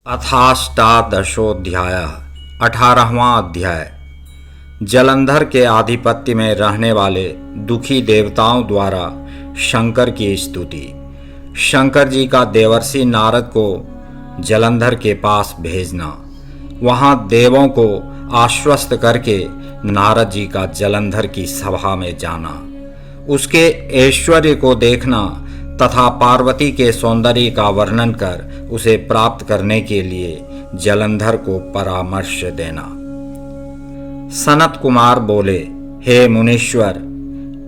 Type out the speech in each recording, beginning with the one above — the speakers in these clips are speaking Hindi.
अथाष्टादशोऽध्याय 18वां अध्याय। जलंधर के आधिपत्य में रहने वाले दुखी देवताओं द्वारा शंकर की स्तुति। शंकर जी का देवर्षि नारद को जलंधर के पास भेजना, वहां देवों को आश्वस्त करके नारद जी का जलंधर की सभा में जाना, उसके ऐश्वर्य को देखना तथा पार्वती के सौंदर्य का वर्णन कर उसे प्राप्त करने के लिए जलंधर को परामर्श देना। सनत कुमार बोले, हे मुनीश्वर,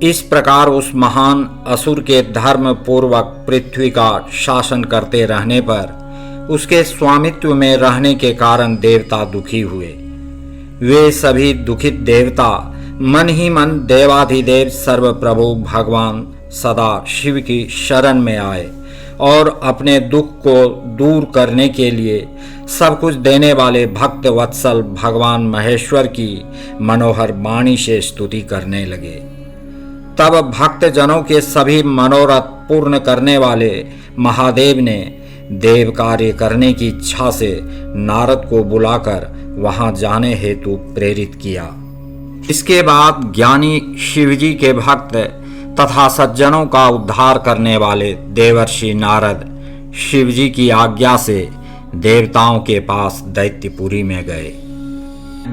इस प्रकार उस महान असुर के धर्म पूर्वक पृथ्वी का शासन करते रहने पर उसके स्वामित्व में रहने के कारण देवता दुखी हुए। वे सभी दुखित देवता मन ही मन देवाधिदेव सर्वप्रभु भगवान सदा शिव की शरण में आए और अपने दुख को दूर करने के लिए सब कुछ देने वाले भक्त वत्सल भगवान महेश्वर की मनोहर वाणी से स्तुति करने लगे। तब भक्त जनों के सभी मनोरथ पूर्ण करने वाले महादेव ने देव कार्य करने की इच्छा से नारद को बुलाकर वहां जाने हेतु प्रेरित किया। इसके बाद ज्ञानी शिवजी के भक्त तथा सज्जनों का उद्धार करने वाले देवर्षि नारद शिवजी की आज्ञा से देवताओं के पास दैत्यपुरी में गए।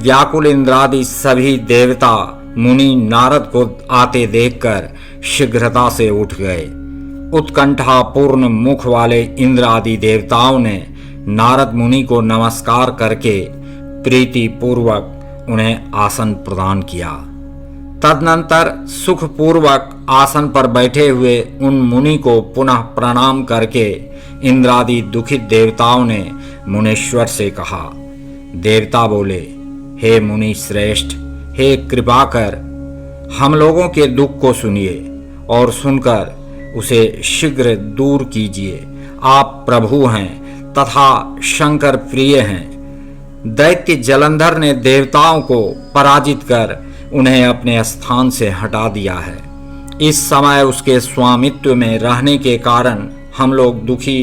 व्याकुल इंद्रादि सभी देवता मुनि नारद को आते देखकर शीघ्रता से उठ गए। उत्कंठापूर्ण मुख वाले इंद्र आदि देवताओं ने नारद मुनि को नमस्कार करके प्रीति पूर्वक उन्हें आसन प्रदान किया। तदनंतर सुखपूर्वक आसन पर बैठे हुए उन मुनि को पुनः प्रणाम करके इंद्रादि दुखित देवताओं ने मुनीश्वर से कहा। देवता बोले, हे मुनि श्रेष्ठ, हे कृपा कर हम लोगों के दुख को सुनिए और सुनकर उसे शीघ्र दूर कीजिए। आप प्रभु हैं तथा शंकर प्रिय हैं। दैत्य जलंधर ने देवताओं को पराजित कर उन्हें अपने स्थान से हटा दिया है। इस समय उसके स्वामित्व में रहने के कारण हम लोग दुखी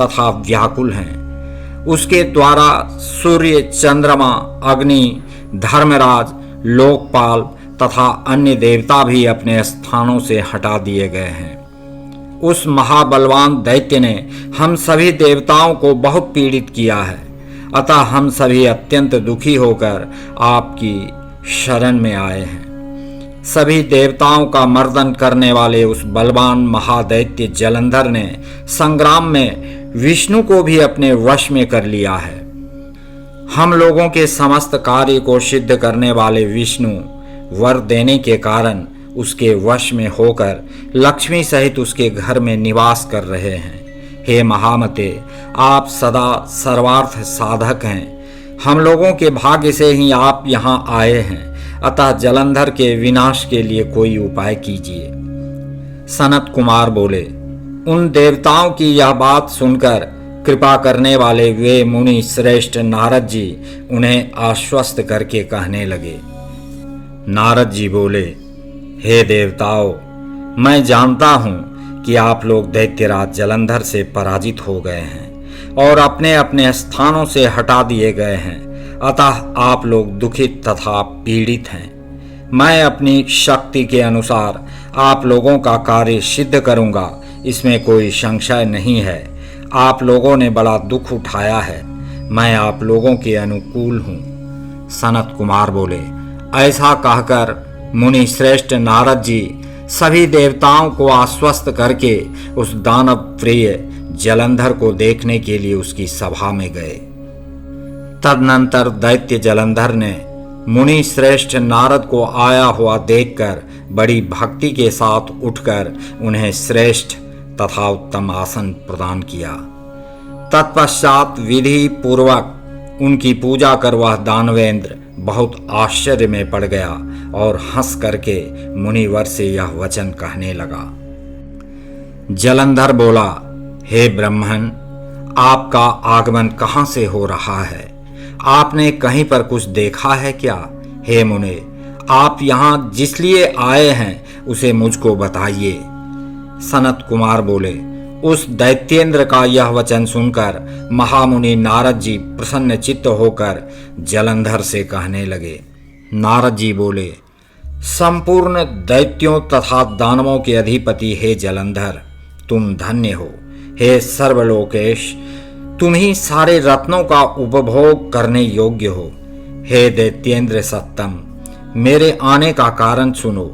तथा व्याकुल हैं। उसके द्वारा सूर्य, चंद्रमा, अग्नि, धर्मराज, लोकपाल तथा अन्य देवता भी अपने स्थानों से हटा दिए गए हैं। उस महाबलवान दैत्य ने हम सभी देवताओं को बहुत पीड़ित किया है। अतः हम सभी अत्यंत दुखी होकर आपकी शरण में आए हैं। सभी देवताओं का मर्दन करने वाले उस बलवान महादैत्य जलंधर ने संग्राम में विष्णु को भी अपने वश में कर लिया है। हम लोगों के समस्त कार्य को सिद्ध करने वाले विष्णु वर देने के कारण उसके वश में होकर लक्ष्मी सहित उसके घर में निवास कर रहे हैं। हे महामते, आप सदा सर्वार्थ साधक हैं। हम लोगों के भाग्य से ही आप यहाँ आए हैं। अतः जलंधर के विनाश के लिए कोई उपाय कीजिए। सनत कुमार बोले, उन देवताओं की यह बात सुनकर कृपा करने वाले वे मुनि श्रेष्ठ नारद जी उन्हें आश्वस्त करके कहने लगे। नारद जी बोले, हे देवताओं, मैं जानता हूँ कि आप लोग दैत्यराज जलंधर से पराजित हो गए हैं और अपने अपने स्थानों से हटा दिए गए हैं। अतः आप लोग दुखित तथा पीड़ित हैं। मैं अपनी शक्ति के अनुसार आप लोगों का कार्य सिद्ध करूंगा, इसमें कोई संशय नहीं है। आप लोगों ने बड़ा दुख उठाया है, मैं आप लोगों के अनुकूल हूँ। सनत कुमार बोले, ऐसा कहकर मुनि श्रेष्ठ नारद जी सभी देवताओं को आश्वस्त करके उस दानव प्रिय जलंधर को देखने के लिए उसकी सभा में गए। तदनंतर दैत्य जलंधर ने मुनि श्रेष्ठ नारद को आया हुआ देखकर बड़ी भक्ति के साथ उठकर उन्हें श्रेष्ठ तथा उत्तम आसन प्रदान किया। तत्पश्चात विधि पूर्वक उनकी पूजा कर वह दानवेंद्र बहुत आश्चर्य में पड़ गया और हंस करके मुनिवर से यह वचन कहने लगा। जलंधर बोला, हे ब्रह्मन, आपका आगमन कहाँ से हो रहा है? आपने कहीं पर कुछ देखा है क्या? हे मुने, आप यहाँ जिस लिए आए हैं उसे मुझको बताइए। सनत कुमार बोले, उस दैत्येंद्र का यह वचन सुनकर महामुनि नारद जी प्रसन्न चित्त होकर जलंधर से कहने लगे। नारद जी बोले, संपूर्ण दैत्यों तथा दानवों के अधिपति हे जलंधर, तुम धन्य हो। हे सर्वलोकेश, तुम ही सारे रत्नों का उपभोग करने योग्य हो। हे दैत्येंद्र सत्तम, मेरे आने का कारण सुनो।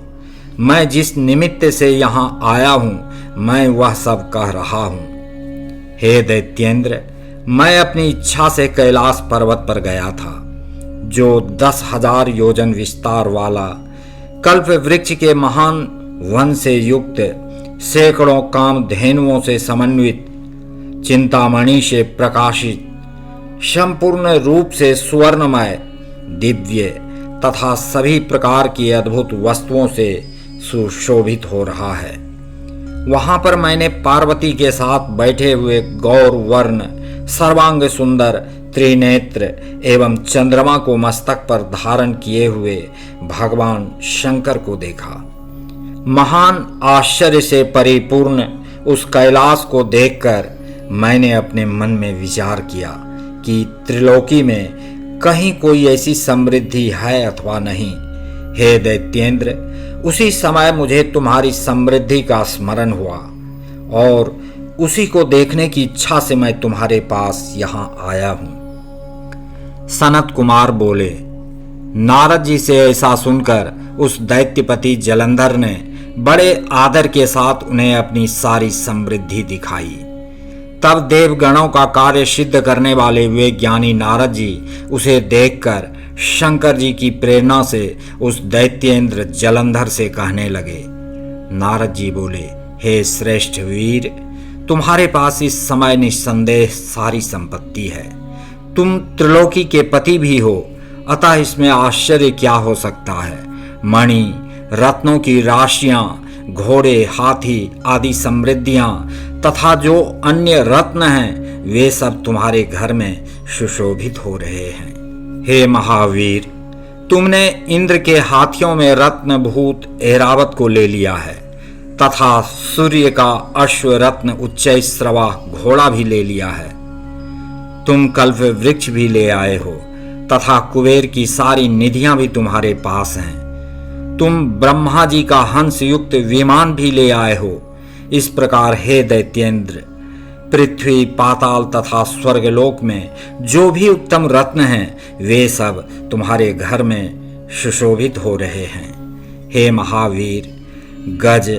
मैं जिस निमित्त से यहाँ आया हूँ, मैं वह सब कह रहा हूँ। हे दैत्येंद्र, मैं अपनी इच्छा से कैलाश पर्वत पर गया था, जो 10,000 योजन विस्तार वाला कल्प वृक्ष के महान वन से युक्त सैकड़ों कामधेनुओं से समन्वित, चिंतामणि से प्रकाशित, संपूर्ण रूप से सुवर्णमय, दिव्य तथा सभी प्रकार की अद्भुत वस्तुओं से सुशोभित हो रहा है। वहां पर मैंने पार्वती के साथ बैठे हुए गौर वर्ण, सर्वांग सुंदर, त्रिनेत्र एवं चंद्रमा को मस्तक पर धारण किए हुए भगवान शंकर को देखा। महान आश्चर्य से परिपूर्ण उस कैलाश को देखकर मैंने अपने मन में विचार किया कि त्रिलोकी में कहीं कोई ऐसी समृद्धि है अथवा नहीं। हे दैत्येंद्र, उसी समय मुझे तुम्हारी समृद्धि का स्मरण हुआ और उसी को देखने की इच्छा से मैं तुम्हारे पास यहाँ आया हूँ। सनत कुमार बोले, नारद जी से ऐसा सुनकर उस दैत्यपति जलंधर ने बड़े आदर के साथ उन्हें अपनी सारी समृद्धि दिखाई। तब देवगणों का कार्य सिद्ध करने वाले वे ज्ञानी नारद जी उसे देखकर शंकर जी की प्रेरणा से उस दैत्येंद्र जलंधर से कहने लगे। नारद जी बोले, हे श्रेष्ठ वीर, तुम्हारे पास इस समय निस्संदेह सारी संपत्ति है। तुम त्रिलोकी के पति भी हो, अतः इसमें आश्चर्य क्या हो सकता है। मणि, रत्नों की राशियां, घोड़े, हाथी आदि समृद्धियां तथा जो अन्य रत्न हैं, वे सब तुम्हारे घर में सुशोभित हो रहे हैं। हे महावीर, तुमने इंद्र के हाथियों में रत्नभूत ऐरावत को ले लिया है तथा सूर्य का अश्वरत्न उच्चैश्रवा घोड़ा भी ले लिया है। तुम कल्प वृक्ष भी ले आए हो तथा कुबेर की सारी निधियां भी तुम्हारे पास हैं। तुम ब्रह्मा जी का हंस युक्त विमान भी ले आए हो। इस प्रकार हे दैत्येंद्र, पृथ्वी, पाताल तथा स्वर्गलोक में जो भी उत्तम रत्न हैं, वे सब तुम्हारे घर में सुशोभित हो रहे हैं। हे महावीर, गज,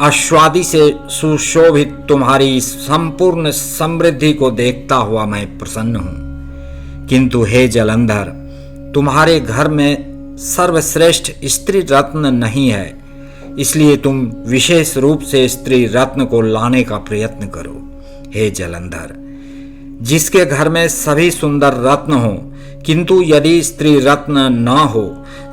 अश्वादि से सुशोभित तुम्हारी संपूर्ण समृद्धि को देखता हुआ मैं प्रसन्न हूँ। किंतु हे जलंधर, तुम्हारे घर में सर्वश्रेष्ठ स्त्री रत्न नहीं है, इसलिए तुम विशेष रूप से स्त्री रत्न को लाने का प्रयत्न करो। हे जलंधर, जिसके घर में सभी सुंदर रत्न हो, किंतु यदि स्त्री रत्न न हो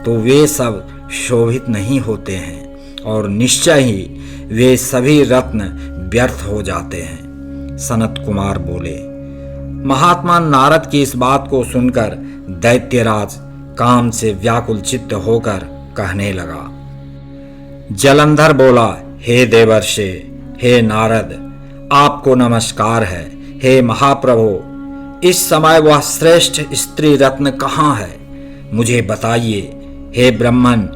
तो वे सब शोभित नहीं होते हैं और निश्चय ही वे सभी रत्न व्यर्थ हो जाते हैं। सनत कुमार बोले, महात्मा नारद की इस बात को सुनकर दैत्यराज काम से व्याकुल चित्त होकर कहने लगा। जलंधर बोला, हे देवर्षि, हे नारद, आपको नमस्कार है। हे महाप्रभु, इस समय वह श्रेष्ठ स्त्री रत्न कहाँ है, मुझे बताइए। हे ब्रह्मन,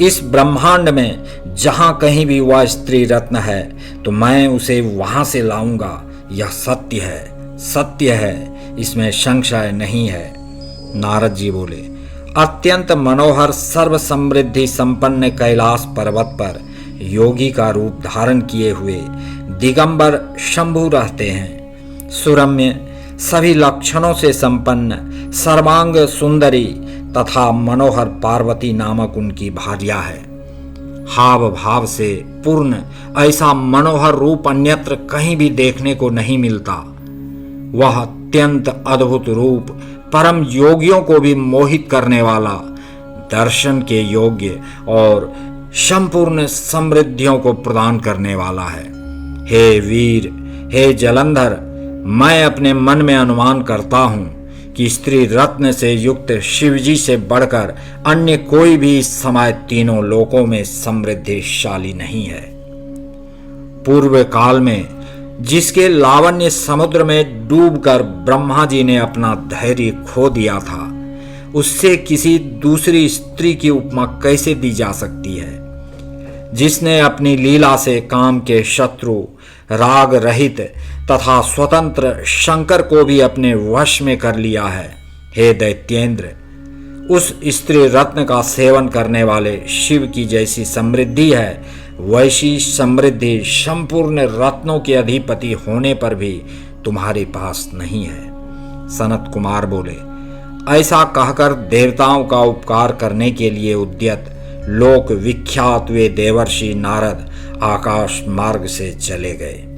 इस ब्रह्मांड में जहाँ कहीं भी वह स्त्री रत्न है तो मैं उसे वहाँ से लाऊंगा। यह सत्य है, सत्य है, इसमें संशय नहीं है। नारद जी बोले, अत्यंत मनोहर सर्व समृद्धि संपन्न कैलाश पर्वत पर योगी का रूप धारण किए हुए दिगंबर शंभु रहते हैं। सुरम्य, सभी लक्षणों से संपन्न, सर्वांग सुंदरी तथा मनोहर पार्वती नामक उनकी भार्या है। हाव भाव से पूर्ण ऐसा मनोहर रूप अन्यत्र कहीं भी देखने को नहीं मिलता। वह अत्यंत अद्भुत रूप परम योगियों को भी मोहित करने वाला, दर्शन के योग्य और संपूर्ण समृद्धियों को प्रदान करने वाला है। हे वीर, हे जलंधर, मैं अपने मन में अनुमान करता हूँ कि स्त्री रत्न से युक्त शिवजी से बढ़कर अन्य कोई भी इस समय तीनों लोकों में समृद्धिशाली नहीं है। पूर्व काल में जिसके लावण्य समुद्र में डूबकर ब्रह्मा जी ने अपना धैर्य खो दिया था, उससे किसी दूसरी स्त्री की उपमा कैसे दी जा सकती है, जिसने अपनी लीला से काम के शत्रु, राग रहित तथा स्वतंत्र शंकर को भी अपने वश में कर लिया है। हे दैत्येंद्र, उस स्त्री रत्न का सेवन करने वाले शिव की जैसी समृद्धि है, वैसी समृद्धि संपूर्ण रत्नों के अधिपति होने पर भी तुम्हारे पास नहीं है। सनत कुमार बोले, ऐसा कहकर देवताओं का उपकार करने के लिए उद्यत लोक विख्यात वे देवर्षि नारद आकाश मार्ग से चले गए।